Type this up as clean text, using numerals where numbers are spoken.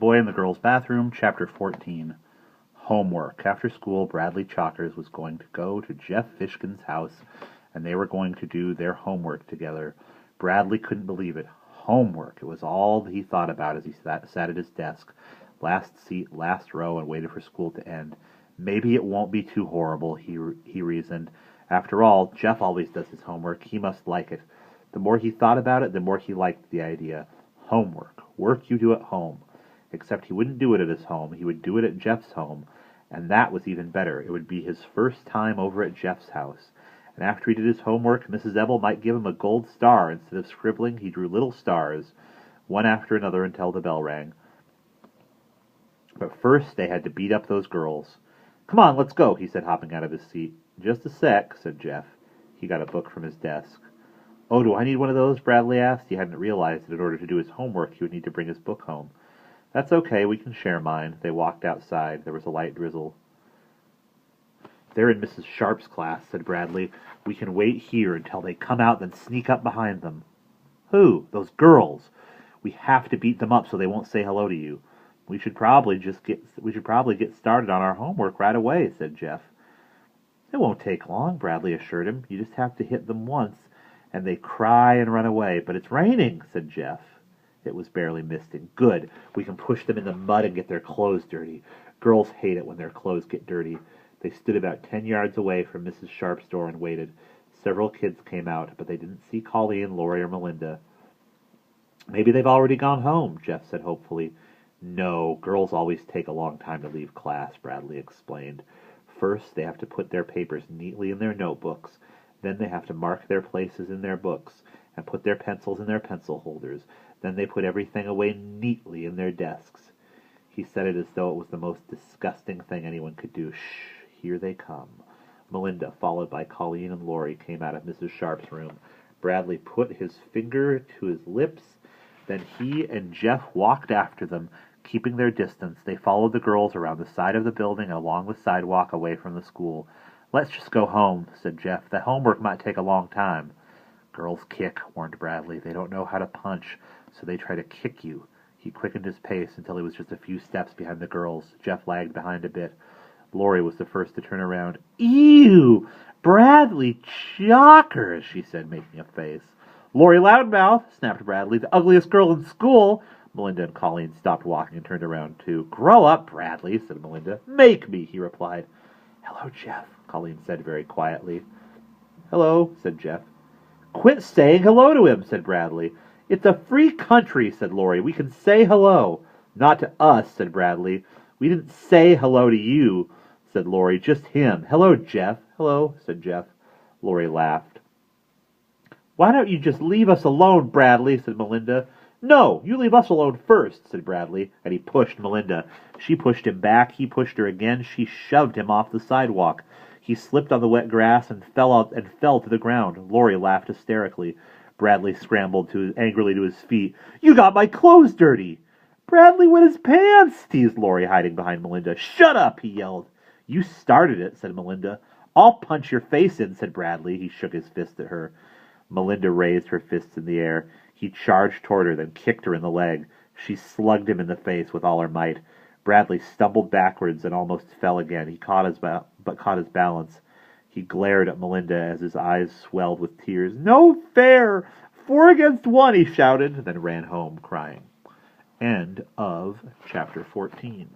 Boy in the Girl's Bathroom, Chapter 14. Homework. After school, Bradley Chalkers was going to go to Jeff Fishkin's house, and they were going to do their homework together. Bradley couldn't believe it. Homework. It was all he thought about as he sat at his desk. Last seat, last row, and waited for school to end. Maybe it won't be too horrible, he reasoned. After all, Jeff always does his homework. He must like it. The more he thought about it, the more he liked the idea. Homework. Work you do at home. Except he wouldn't do it at his home. He would do it at Jeff's home. And that was even better. It would be his first time over at Jeff's house. And after he did his homework, Mrs. Ebel might give him a gold star. Instead of scribbling, he drew little stars, one after another until the bell rang. But first they had to beat up those girls. "Come on, let's go," he said, hopping out of his seat. "Just a sec," said Jeff. He got a book from his desk. "Oh, do I need one of those?" Bradley asked. He hadn't realized that in order to do his homework, he would need to bring his book home. "That's okay, we can share mine." They walked outside. There was a light drizzle. "They're in Mrs. Sharp's class," said Bradley. "We can wait here until they come out, then sneak up behind them." "Who?" "Those girls. We have to beat them up so they won't say hello to you." We should probably get started on our homework right away," said Jeff. "It won't take long," Bradley assured him. "You just have to hit them once, and they cry and run away." "But it's raining," said Jeff. It was barely misting. "Good. We can push them in the mud and get their clothes dirty. Girls hate it when their clothes get dirty." They stood about 10 yards away from Mrs. Sharp's door and waited. Several kids came out, but they didn't see Colleen, Laurie, or Melinda. "Maybe they've already gone home," Jeff said hopefully. "No, girls always take a long time to leave class," Bradley explained. "First, they have to put their papers neatly in their notebooks. Then they have to mark their places in their books and put their pencils in their pencil holders. Then they put everything away neatly in their desks." He said it as though it was the most disgusting thing anyone could do. "Shh, here they come." Melinda, followed by Colleen and Laurie, came out of Mrs. Sharp's room. Bradley put his finger to his lips. Then he and Jeff walked after them, keeping their distance. They followed the girls around the side of the building and along the sidewalk away from the school. "Let's just go home," said Jeff. "The homework might take a long time." "Girls kick," warned Bradley. "They don't know how to punch, so they try to kick you." He quickened his pace until he was just a few steps behind the girls. Jeff lagged behind a bit. Laurie was the first to turn around. "Ew! Bradley Chalkers," she said, making a face. "Laurie Loudmouth," snapped Bradley. "The ugliest girl in school." Melinda and Colleen stopped walking and turned around, too. "Grow up, Bradley," said Melinda. "Make me," he replied. "Hello, Jeff," Colleen said very quietly. "Hello," said Jeff. "Quit saying hello to him," said Bradley. "It's a free country," said Laurie. "We can say hello." "Not to us," said Bradley. "We didn't say hello to you," said Laurie. "Just him. Hello, Jeff." "Hello," said Jeff. Laurie laughed. "Why don't you just leave us alone, Bradley?" said Melinda. "No, you leave us alone first," said Bradley, and he pushed Melinda. She pushed him back. He pushed her again. She shoved him off the sidewalk. He slipped on the wet grass and fell to the ground. Laurie laughed hysterically. Bradley scrambled angrily to his feet. "You got my clothes dirty!" "Bradley wet his pants!" teased Laurie, hiding behind Melinda. "Shut up!" he yelled. "You started it," said Melinda. "I'll punch your face in," said Bradley. He shook his fist at her. Melinda raised her fists in the air. He charged toward her, then kicked her in the leg. She slugged him in the face with all her might. Bradley stumbled backwards and almost fell again. He caught his balance. He glared at Melinda as his eyes swelled with tears. "No fair! 4 against 1, he shouted, then ran home crying. End of chapter 14.